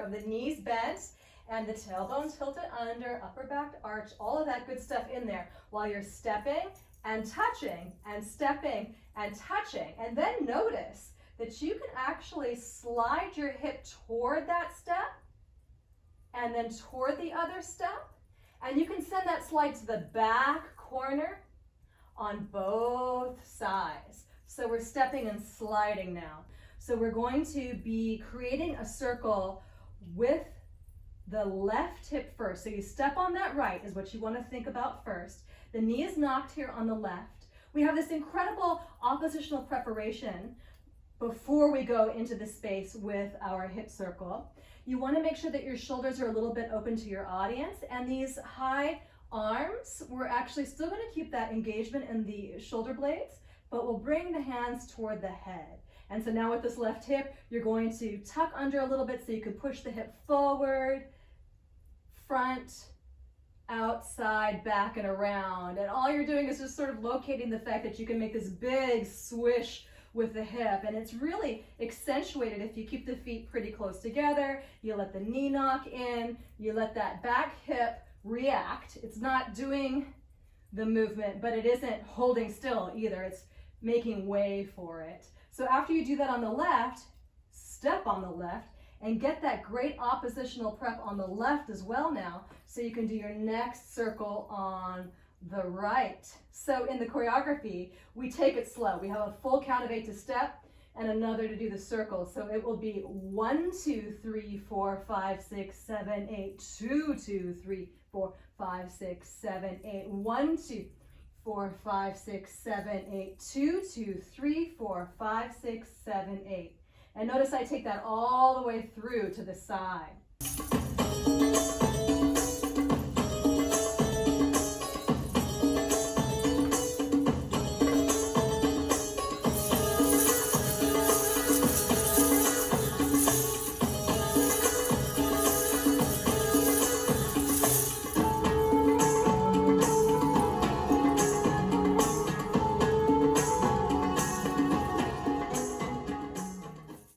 of the knees bent and the tailbone tilted under, upper back arch, all of that good stuff in there while you're stepping and touching and stepping and touching. And then notice that you can actually slide your hip toward that step and then toward the other step. And you can send that slide to the back corner on both sides. So we're stepping and sliding now. So we're going to be creating a circle with the left hip first. So you step on that right is what you want to think about first. The knee is knocked here on the left. We have this incredible oppositional preparation before we go into the space with our hip circle. You want to make sure that your shoulders are a little bit open to your audience, and these high arms, we're actually still going to keep that engagement in the shoulder blades, but we'll bring the hands toward the head. And so now with this left hip, you're going to tuck under a little bit so you can push the hip forward, front, outside, back, and around. And all you're doing is just sort of locating the fact that you can make this big swish with the hip. And it's really accentuated if you keep the feet pretty close together, you let the knee knock in, you let that back hip react. It's not doing the movement, but it isn't holding still either. It's making way for it. So after you do that on the left, step on the left and get that great oppositional prep on the left as well now, so you can do your next circle on the right. So in the choreography, we take it slow. We have a full count of 8 to step and another to do the circle. So it will be 1, 2, 3, 4, 5, 6, 7, 8, 2, 2, 3, 4, 5, 6, 7, 8, 1, 2, 4, 5, 6, 7, 8, 2, 2, 3, 4, 5, 6, 7, 8. And notice I take that all the way through to the side.